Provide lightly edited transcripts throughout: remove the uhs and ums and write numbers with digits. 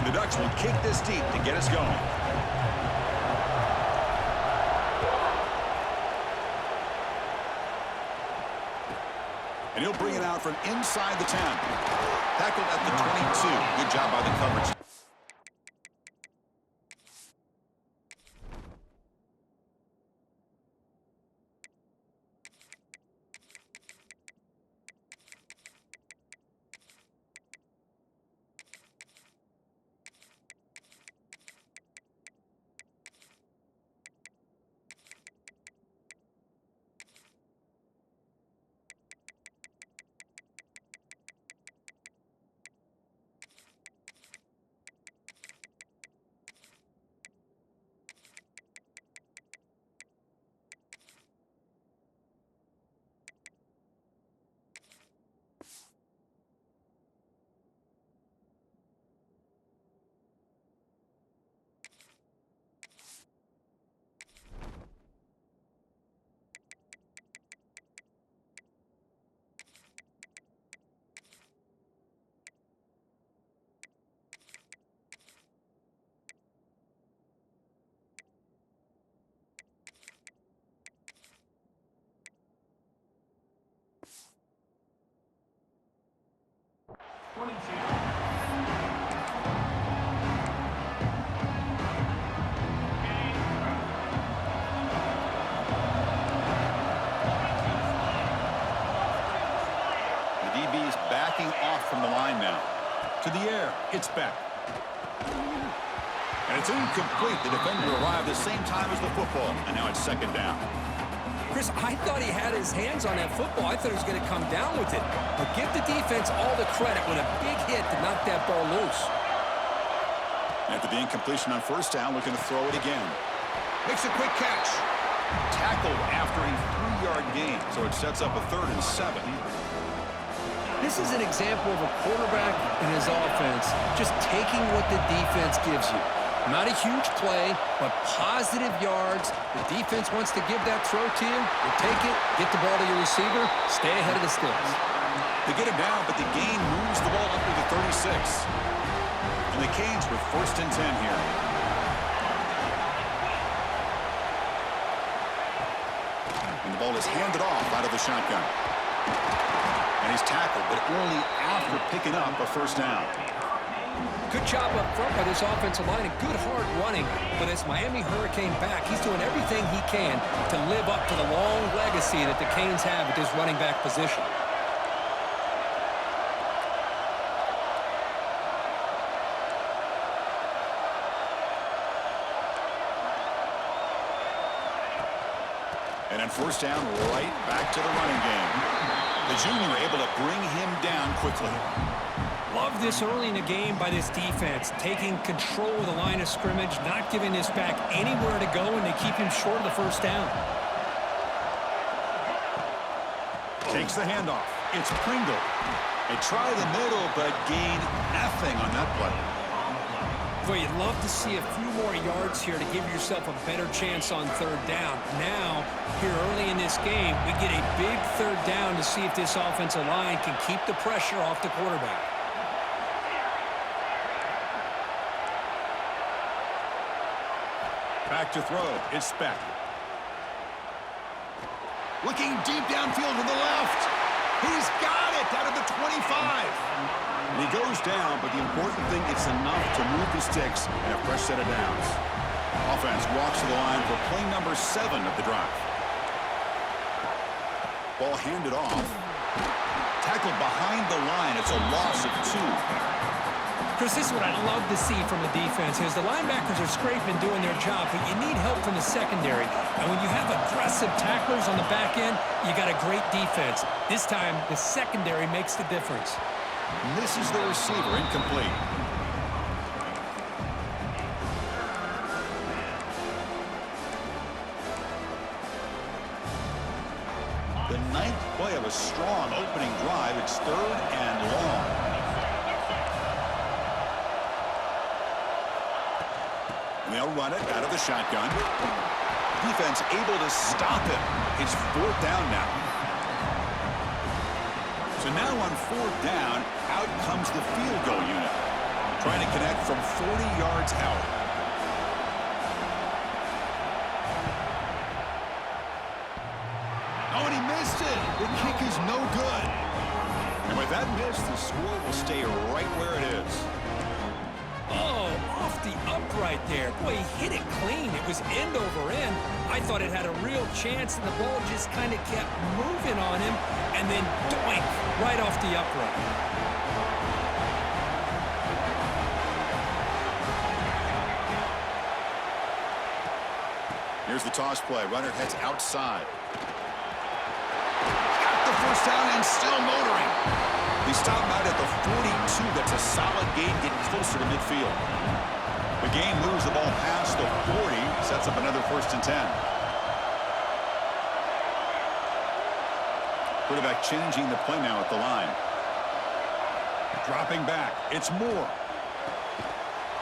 The Ducks will kick this deep to get us going. And he'll bring it out from inside the 10. Tackled at the 22. Good job by the coverage. DB's backing off from the line now. To the air, it's back. And it's incomplete. The defender arrived the same time as the football, and now it's second down. Chris, I thought he had his hands on that football. I thought he was going to come down with it. But give the defense all the credit with a big hit to knock that ball loose. After the incompletion on first down, looking to throw it again. Makes a quick catch. Tackled after a 3-yard gain, so it sets up a 3rd and 7. This is an example of a quarterback and his offense just taking what the defense gives you. Not a huge play, but positive yards. The defense wants to give that throw to you. You take it, get the ball to your receiver, stay ahead of the sticks. They get him down, but the gain moves the ball up to the 36. And the Canes with 1st and 10 here. And the ball is handed off out of the shotgun. And he's tackled, but only after picking up a first down. Good job up front by this offensive line and good hard running. But as Miami Hurricane back, he's doing everything he can to live up to the long legacy that the Canes have at this running back position. And on first down, right back to the running game. The junior able to bring him down quickly. Love this early in the game by this defense, taking control of the line of scrimmage, not giving this back anywhere to go, and they keep him short of the first down. Takes the handoff. It's Pringle. They try the middle, but gain nothing on that play. Boy, you'd love to see a few more yards here to give yourself a better chance on third down. Now, here early in this game, we get a big third down to see if this offensive line can keep the pressure off the quarterback. Back to throw. It's Speck. Looking deep downfield to the left. He's got it out of the 25. And he goes down, but the important thing, it's enough to move the sticks and a fresh set of downs. Offense walks to the line for play number 7 of the drive. Ball handed off. Tackled behind the line. It's a loss of 2. Chris, this is what I love to see from the defense is the linebackers are scraping doing their job, but you need help from the secondary. And when you have aggressive tacklers on the back end, you got a great defense. This time, the secondary makes the difference. Misses the receiver, incomplete. The 9th play of a strong opening drive. It's 3rd and long. And they'll run it out of the shotgun. Defense able to stop it. It's 4th down now. So now on 4th down, out comes the field goal unit. trying to connect from 40 yards out. Oh, and he missed it. The kick is no good. And with that miss, the score will stay right where it is. Oh, off the upright there. Boy, he hit it clean. It was end over end. I thought it had a real chance, and the ball just kind of kept moving on him, and then doink, right off the upright. Here's the toss play. Runner heads outside. Got the first down and still motoring. They stop out at the 42. That's a solid gain, getting closer to midfield. The game moves the ball past the 40, sets up another 1st and 10. Quarterback changing the play now at the line. Dropping back. It's Moore.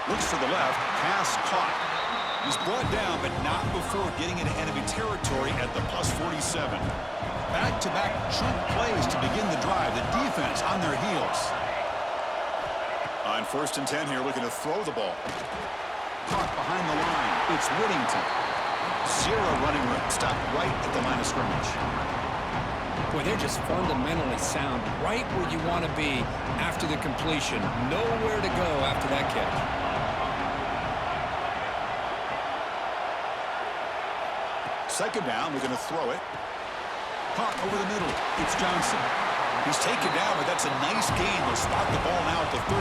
Looks to the left. Pass caught. He's brought down, but not before getting into enemy territory at the plus 47. Back-to-back chunk plays to begin the drive. The defense on their heels. On 1st and 10 here, looking to throw the ball. Caught behind the line. It's Whittington. Zero running room. Stopped right at the line of scrimmage. Boy, they're just fundamentally sound, right where you want to be after the completion. Nowhere to go after that catch. Second down, we're going to throw it. Caught over the middle. It's Johnson. He's taken down, but that's a nice gain. They'll spot the ball now at the 35.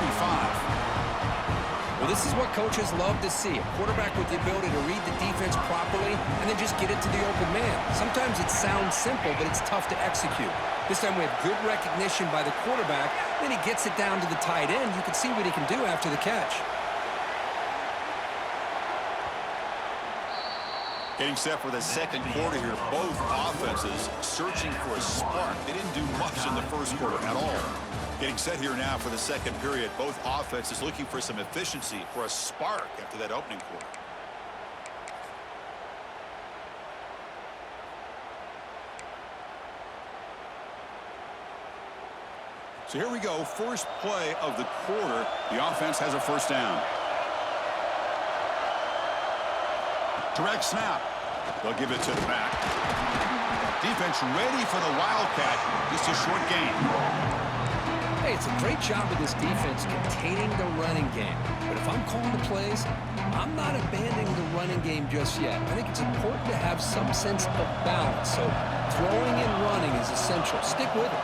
Well, this is what coaches love to see. A quarterback with the ability to read the defense properly and then just get it to the open man. Sometimes it sounds simple, but it's tough to execute. This time we have good recognition by the quarterback. Then he gets it down to the tight end. You can see what he can do after the catch. Getting set for the second quarter here. Both offenses searching for a spark. They didn't do much in the first quarter at all. Getting set here now for the second period. Both offenses looking for some efficiency, for a spark after that opening quarter. So here we go. First play of the quarter. The offense has a first down. Direct snap. They'll give it to the back. Defense ready for the Wildcat. Just a short gain. Hey, it's a great job of this defense containing the running game. But if I'm calling the plays, I'm not abandoning the running game just yet. I think it's important to have some sense of balance. So throwing and running is essential. Stick with it.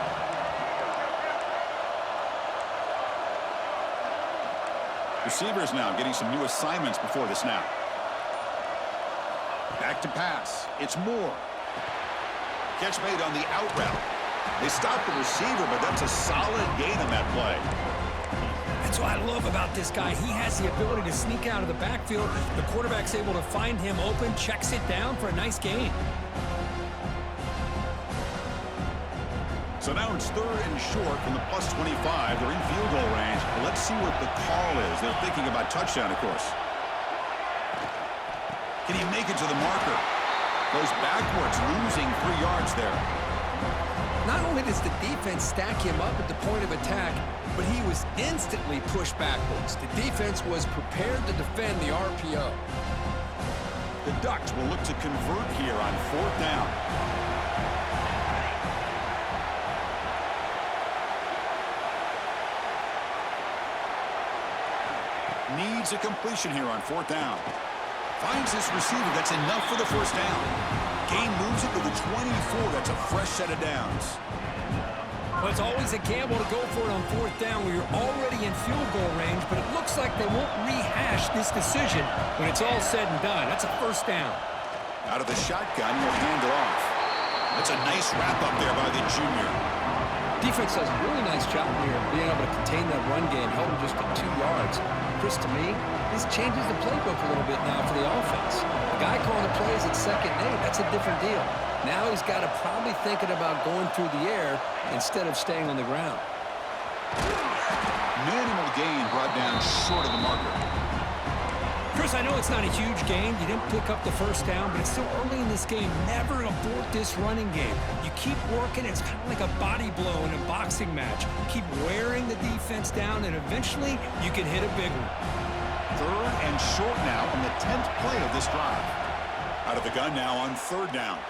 Receivers now getting some new assignments before the snap. Back to pass. It's Moore. Catch made on the out route. They stopped the receiver, but that's a solid gain on that play. That's what I love about this guy. He has the ability to sneak out of the backfield. The quarterback's able to find him open, checks it down for a nice gain. So now it's 3rd and short from the plus 25. They're in field goal range. But let's see what the call is. They're thinking about touchdown, of course. Can he make it to the marker? Goes backwards, losing 3 yards there. Not only does the defense stack him up at the point of attack, but he was instantly pushed backwards. The defense was prepared to defend the RPO. The Ducks will look to convert here on 4th down. Needs a completion here on 4th down. Finds this receiver. That's enough for the first down. Gain moves it to the 24. That's a fresh set of downs. Well, it's always a gamble to go for it on 4th down where you're already in field goal range, but it looks like they won't rehash this decision when it's all said and done. That's a first down. Out of the shotgun, will hand it off. That's a nice wrap-up there by the junior. Defense does a really nice job here being able to contain that run game, held him just to 2 yards. Chris, to me, this changes the playbook a little bit now for the offense. The guy calling the plays at 2nd and 8, that's a different deal. Now he's got to probably thinking about going through the air instead of staying on the ground. Minimal gain brought down short of the marker. Chris, I know it's not a huge game. You didn't pick up the first down, but it's still early in this game. Never abort this running game. You keep working. It's kind of like a body blow in a boxing match. Keep wearing the defense down, and eventually you can hit a big one. 3rd and short now on the 10th play of this drive. Out of the gun now on 3rd down.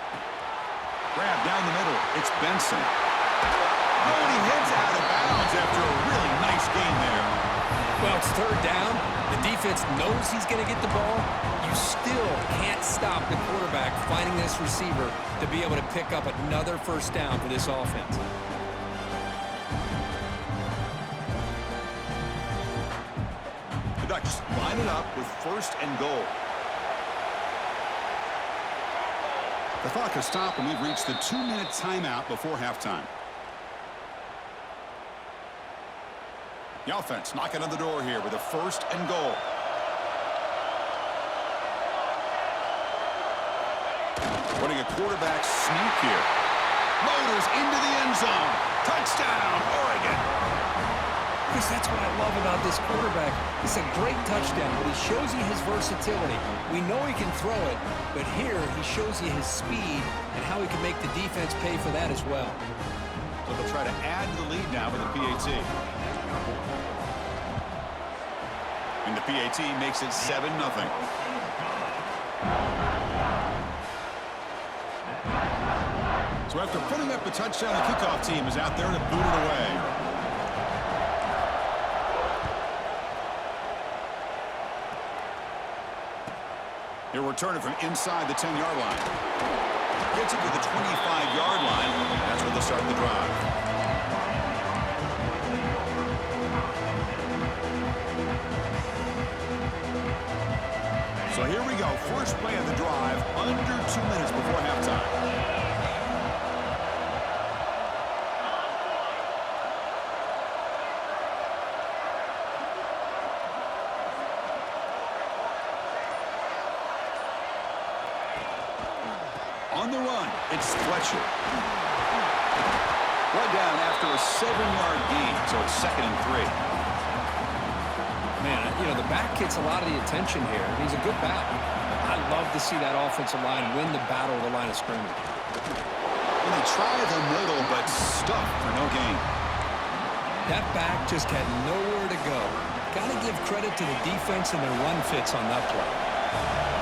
Grab down the middle. It's Benson. Oh, and he heads out of bounds after a really nice game there. Well, it's 3rd down. The defense knows he's going to get the ball. You still can't stop the quarterback finding this receiver to be able to pick up another first down for this offense. The Ducks line it up with 1st and goal. The clock has stopped, and we've reached the 2-minute timeout before halftime. The offense knocking on the door here with a 1st and goal. Running a quarterback sneak here. Motors into the end zone. Touchdown, Oregon. Chris, that's what I love about this quarterback. It's a great touchdown, but he shows you his versatility. We know he can throw it, but here he shows you his speed and how he can make the defense pay for that as well. So they'll try to add to the lead now with a PAT. And the PAT makes it 7-0. So after putting up a touchdown, the kickoff team is out there to boot it away. He'll return it from inside the 10-yard line. Gets it to the 25-yard line. That's where they'll start the drive. So here we go. First play of the drive, under 2 minutes before halftime. On the run, it's Fletcher. Brought down after a 7-yard gain, so it's 2nd and 3. Man, you know, the back gets a lot of the attention here. He's a good back. I love to see that offensive line win the battle of the line of scrimmage. And they try the middle, but stuck for no gain. That back just had nowhere to go. Got to give credit to the defense and their run fits on that play.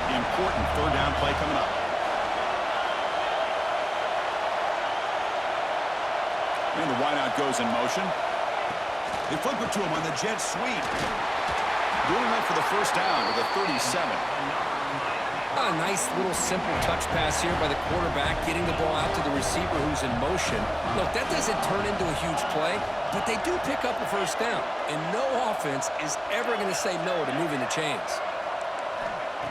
The important 3rd down play coming up. And the wideout goes in motion. They flip it to him on the jet sweep. Doing that for the first down with a 37. A nice little simple touch pass here by the quarterback, getting the ball out to the receiver who's in motion. Look, that doesn't turn into a huge play, but they do pick up a first down. And no offense is ever going to say no to moving the chains.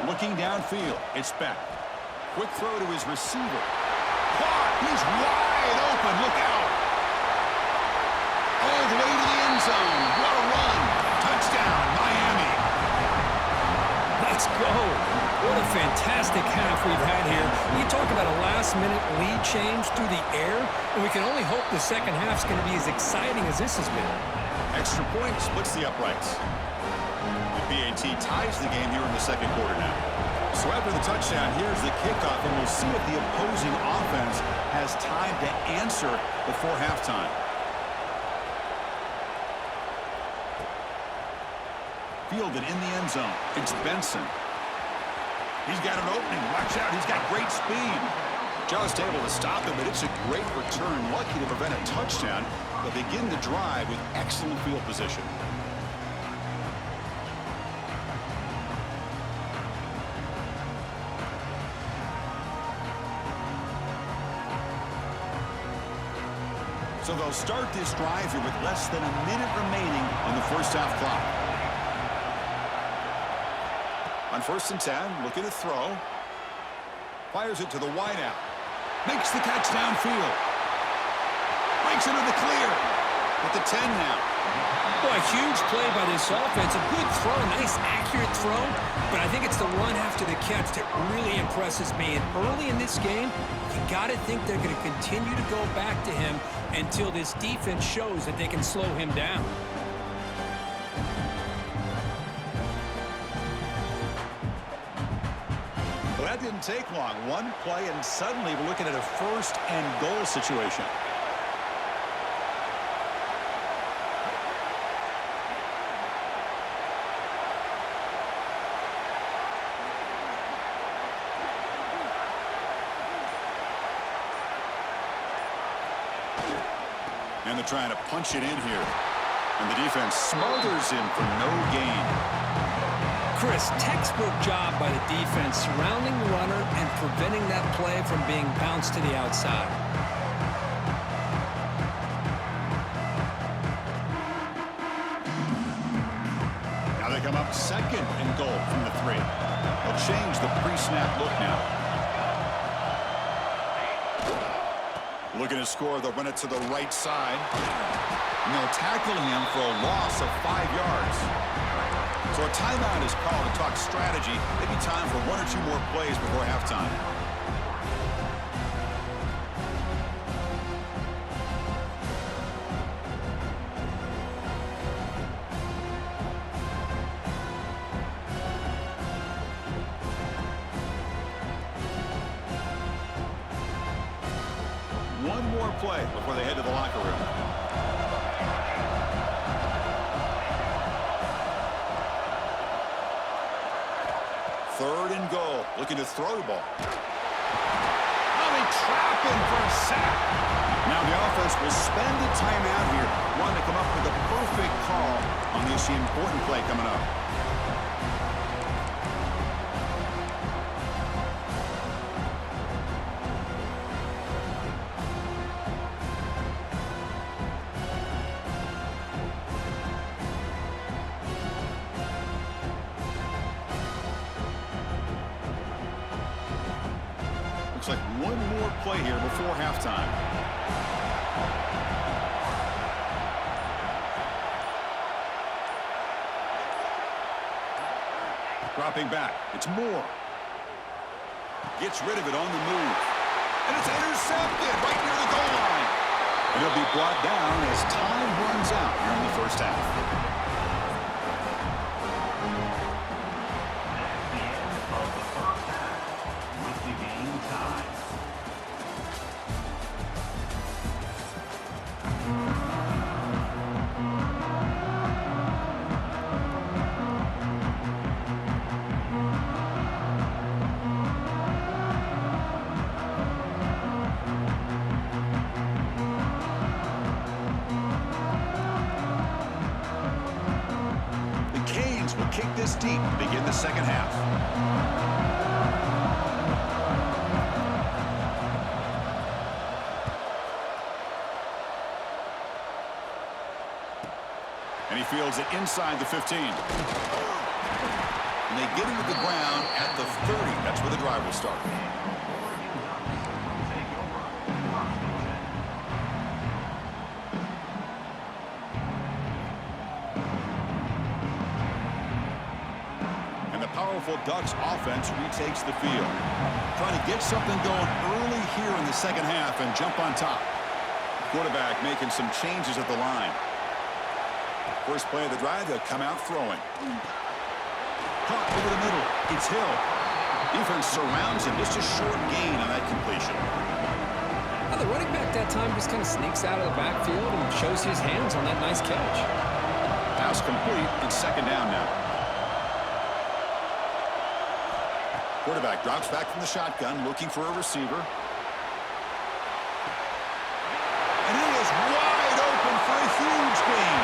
Looking downfield, it's Beck. Quick throw to his receiver. Caught! He's wide open. Look out! All the way to the end zone. What a run. Touchdown, Miami. Let's go. What a fantastic half we've had here. You talk about a last-minute lead change through the air, and we can only hope the second half's going to be as exciting as this has been. Extra point splits the uprights. The PAT ties the game here in the second quarter now. So after the touchdown, here's the kickoff, and we'll see if the opposing offense has time to answer before halftime. Fielded in the end zone. It's Benson. He's got an opening. Watch out. He's got great speed. Just able to stop him, but it's a great return. Lucky to prevent a touchdown. They'll begin the drive with excellent field position. So they'll start this drive here with less than a minute remaining on the first half clock. On 1st and 10, looking to throw. Fires it to the wideout. Makes the catch downfield. Breaks into the clear. At the 10 now. Boy, a huge play by this offense. A good throw, a nice accurate throw. But I think it's the run after the catch that really impresses me. And early in this game, you got to think they're going to continue to go back to him until this defense shows that they can slow him down. That didn't take long. One play, and suddenly we're looking at a first-and-goal situation. And they're trying to punch it in here. And the defense smothers him for no gain. Chris, textbook job by the defense surrounding the runner and preventing that play from being bounced to the outside. Now they come up second and goal from the 3. They'll change the pre-snap look now. Looking to score, they'll run it to the right side. And they'll tackle him for a loss of 5 yards. So a timeout is called to talk strategy. Maybe time for 1 or 2 more plays before halftime. One more play before they head to the locker room. Third and goal. Looking to throw the ball. Oh, they trap him for a sack. Now the offense will spend a timeout here, wanting to come up with the perfect call on this important play coming up. Looks like one more play here before halftime. Dropping back. It's Moore. Gets rid of it on the move. And it's intercepted right near the goal line. And it'll be brought down as time runs out here in the first half. Will kick this deep to begin the second half. And he fields it inside the 15. And they get into the ground at the 30. That's where the drive will start. Powerful Ducks offense retakes the field. Trying to get something going early here in the second half and jump on top. Quarterback making some changes at the line. First play of the drive, they'll come out throwing. Caught over the middle. It's Hill. Defense surrounds him. Just a short gain on that completion. Now the running back that time just kind of sneaks out of the backfield and shows his hands on that nice catch. Pass complete. It's second down now. Quarterback drops back from the shotgun, looking for a receiver. And he is wide open for a huge gain.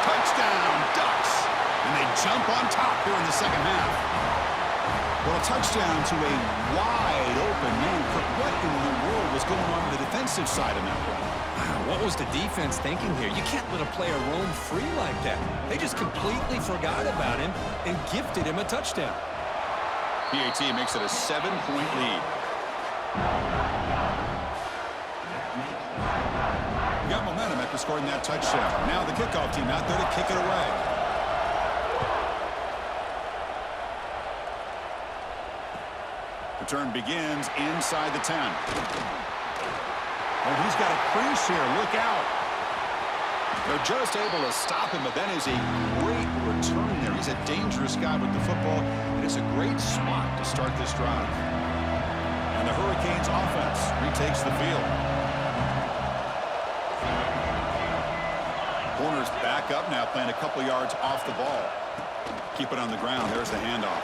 Touchdown, Ducks. And they jump on top here in the second half. Well, a touchdown to a wide open man. What in the world was going on the defensive side of that play? Wow, what was the defense thinking here? You can't let a player roam free like that. They just completely forgot about him and gifted him a touchdown. PAT makes it a 7-point lead. Got momentum after scoring that touchdown. Now the kickoff team out there to kick it away. Return begins inside the 10. Oh, he's got a crease here. Look out. They're just able to stop him, but that is a great return there. He's a dangerous guy with the football, and it's a great spot to start this drive. And the Hurricanes offense retakes the field. Corners back up now, playing a couple yards off the ball. Keep it on the ground. There's the handoff.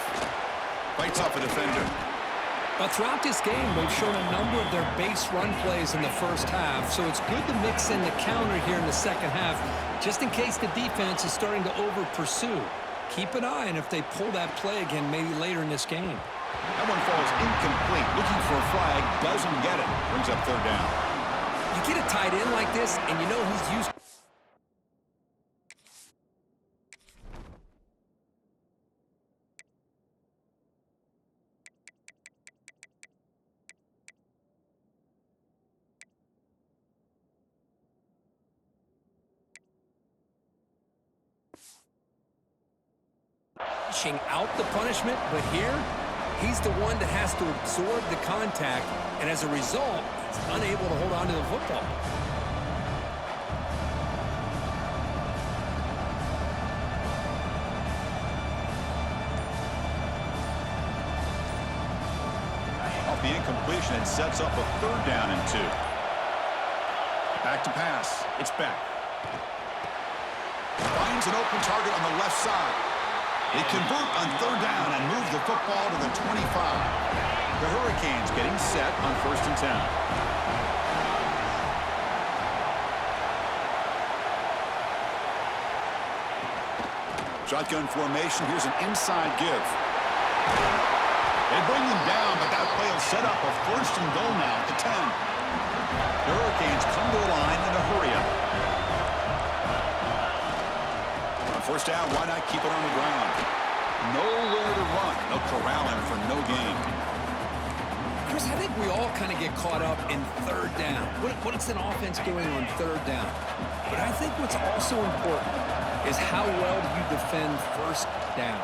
Fights off a defender. But throughout this game, they've shown a number of their base run plays in the first half, so it's good to mix in the counter here in the second half, just in case the defense is starting to over-pursue. Keep an eye on if they pull that play again maybe later in this game. That one falls incomplete. Looking for a flag, doesn't get it. Brings up third down. You get a tight end like this, and you know he's used. Out the punishment, but here he's the one that has to absorb the contact, and as a result, he's unable to hold on to the football. Off the incompletion, it sets up a third down and 2. Back to pass. It's back. Finds an open target on the left side. They convert on third down and move the football to the 25. The Hurricanes getting set on 1st and 10. Shotgun formation. Here's an inside give. They bring them down, but that play will set up a 1st and goal now at the 10. The Hurricanes come to the line in a hurry-up. First down, why not keep it on the ground? Nowhere to run. They'll corral him for no gain. Chris, I think we all kind of get caught up in third down. What is an offense doing on third down? But I think what's also important is how well do you defend first down.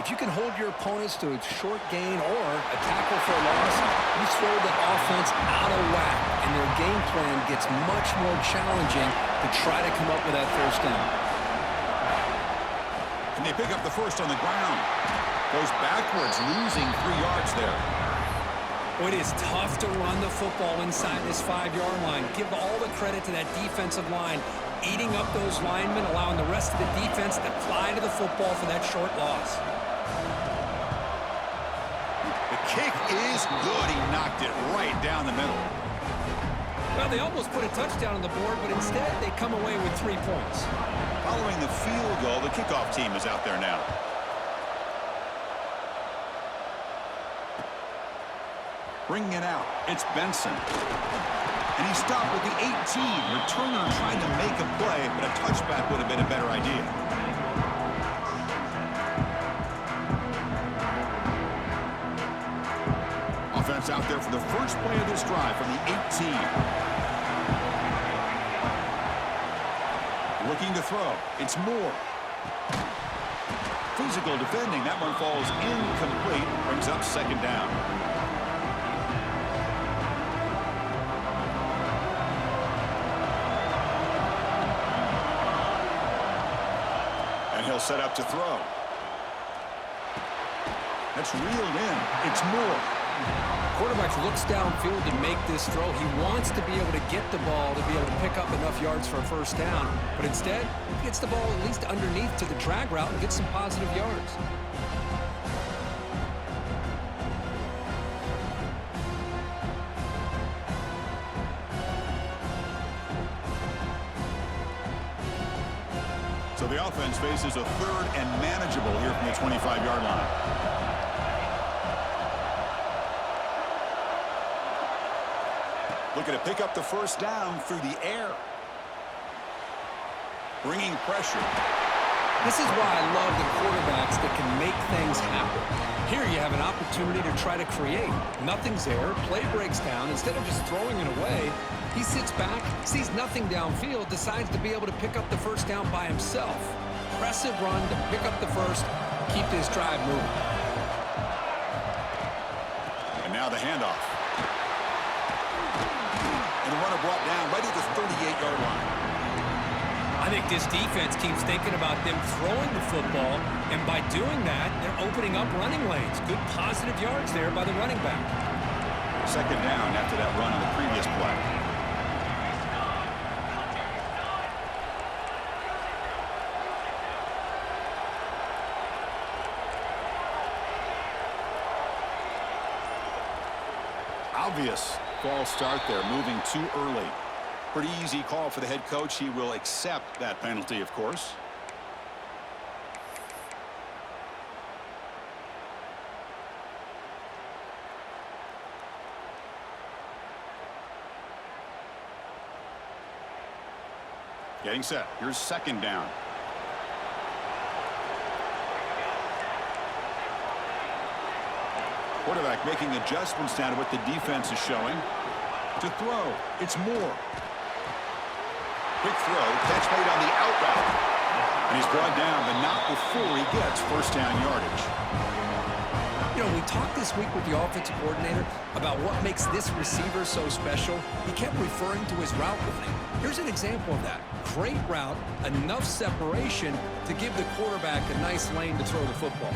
If you can hold your opponents to a short gain or a tackle for a loss, you throw the offense out of whack, and their game plan gets much more challenging to try to come up with that first down. And they pick up the first on the ground. Goes backwards, losing 3 yards there. Well, it is tough to run the football inside this 5-yard line. Give all the credit to that defensive line, eating up those linemen, allowing the rest of the defense to fly to the football for that short loss. The kick is good. He knocked it right down the middle. Well, they almost put a touchdown on the board, but instead they come away with 3 points. Following the field goal, the kickoff team is out there now. Bringing it out, it's Benson. And he stopped with the 18. Returner trying to make a play, but a touchback would have been a better idea. Offense out there for the first play of this drive from the 18. Looking to throw. It's Moore. Physical defending. That one falls incomplete. Brings up second down. And he'll set up to throw. That's reeled in. It's Moore. Quarterback looks downfield to make this throw. He wants to be able to get the ball to be able to pick up enough yards for a first down. But instead, he gets the ball at least underneath to the drag route and gets some positive yards. So the offense faces a third and manageable here from the 25-yard line. Looking to pick up the first down through the air. Bringing pressure. This is why I love the quarterbacks that can make things happen. Here you have an opportunity to try to create. Nothing's there. Play breaks down. Instead of just throwing it away, he sits back, sees nothing downfield, decides to be able to pick up the first down by himself. Impressive run to pick up the first, keep this drive moving. And now the handoff. And the runner brought down right at the 38-yard line. I think this defense keeps thinking about them throwing the football, and by doing that, they're opening up running lanes. Good positive yards there by the running back. Second down after that run on the previous play. Obvious false start there, moving too early. Pretty easy call for the head coach. He will accept that penalty, of course. Getting set. Here's second down. Quarterback making adjustments now to what the defense is showing. To throw, it's Moore. Quick throw, catch made on the out route. And he's brought down, but not before he gets first down yardage. You know, we talked this week with the offensive coordinator about what makes this receiver so special. He kept referring to his route running. Here's an example of that. Great route, enough separation to give the quarterback a nice lane to throw the football.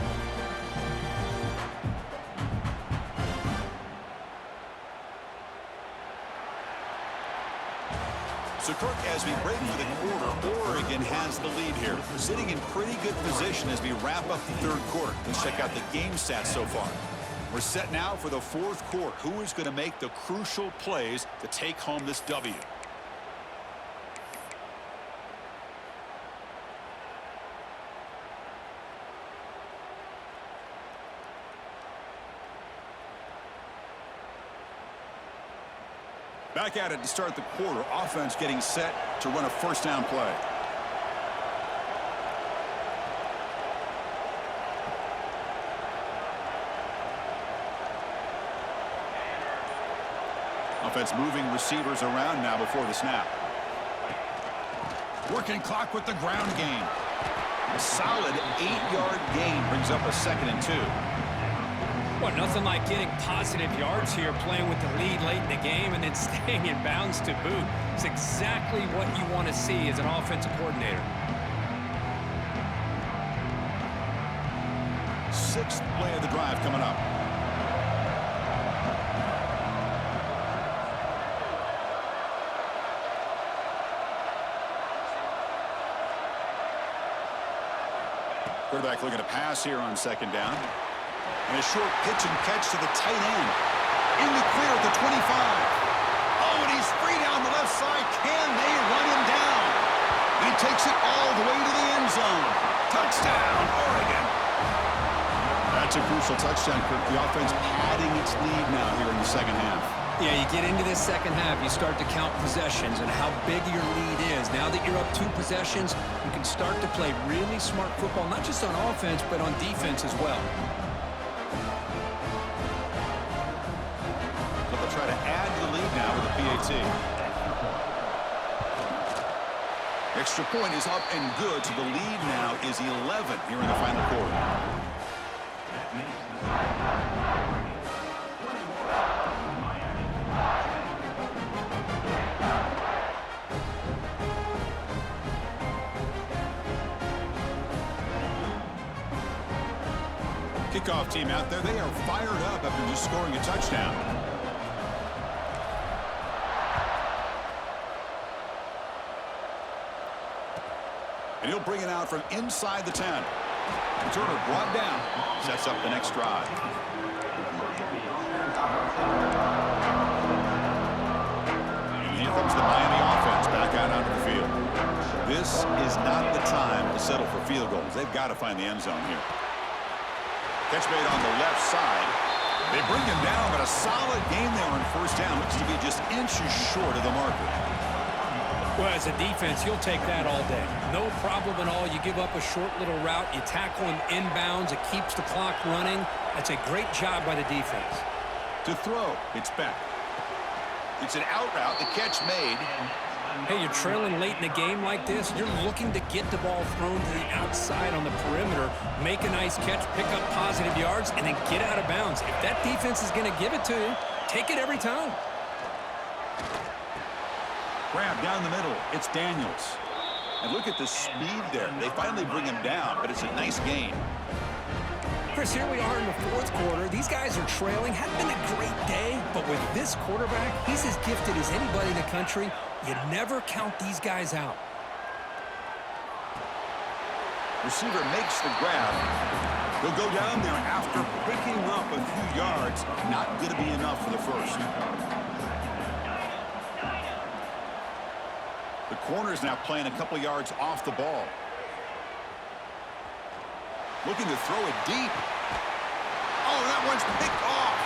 So, Kirk, as we break for the quarter, Oregon has the lead here. Sitting in pretty good position as we wrap up the third quarter. Let's check out the game stats so far. We're set now for the fourth quarter. Who is going to make the crucial plays to take home this W? Back at it to start the quarter. Offense getting set to run a first down play. Offense moving receivers around now before the snap. Working clock with the ground game. A solid 8-yard gain brings up a 2nd and 2. Well, nothing like getting positive yards here, playing with the lead late in the game and then staying in bounds to boot. It's exactly what you want to see as an offensive coordinator. 6th play of the drive coming up. Quarterback looking to pass here on second down. And a short pitch and catch to the tight end. In the clear at the 25. Oh, and he's free down the left side. Can they run him down? He takes it all the way to the end zone. Touchdown, Oregon. That's a crucial touchdown, Kirk. The offense padding its lead now here in the second half. Yeah, you get into this second half, you start to count possessions and how big your lead is. Now that you're up 2 possessions, you can start to play really smart football, not just on offense, but on defense as well. So they'll try to add to the lead now with a PAT. Extra point is up and good, so the lead now is 11 here in the final quarter. Kickoff team out there, they are fired up after just scoring a touchdown. And he'll bring it out from inside the 10. Returner brought down, sets up the next drive. And here comes the Miami offense back out onto the field. This is not the time to settle for field goals. They've got to find the end zone here. Catch made on the left side. They bring him down, but a solid gain there on first down. Looks to be just inches short of the marker. Well, as a defense, you'll take that all day. No problem at all. You give up a short little route. You tackle him inbounds. It keeps the clock running. That's a great job by the defense. To throw, it's back. It's an out route. The catch made. Hey, you're trailing late in a game like this. You're looking to get the ball thrown to the outside on the perimeter, make a nice catch, pick up positive yards, and then get out of bounds. If that defense is going to give it to you, take it every time. Grab down the middle. It's Daniels. And look at the speed there. They finally bring him down, but it's a nice gain. Chris, here we are in the fourth quarter. These guys are trailing. Hadn't been a great day, but with this quarterback, he's as gifted as anybody in the country. You never count these guys out. Receiver makes the grab. He'll go down there after picking up a few yards. Not going to be enough for the first. The corner is now playing a couple yards off the ball. Looking to throw it deep. Oh, that one's picked off.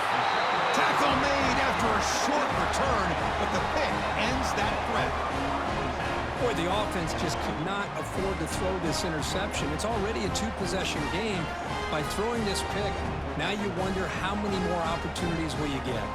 Tackle made after a short return, but the pick ends that threat. Boy, the offense just could not afford to throw this interception. It's already a two-possession game. By throwing this pick, now you wonder how many more opportunities will you get.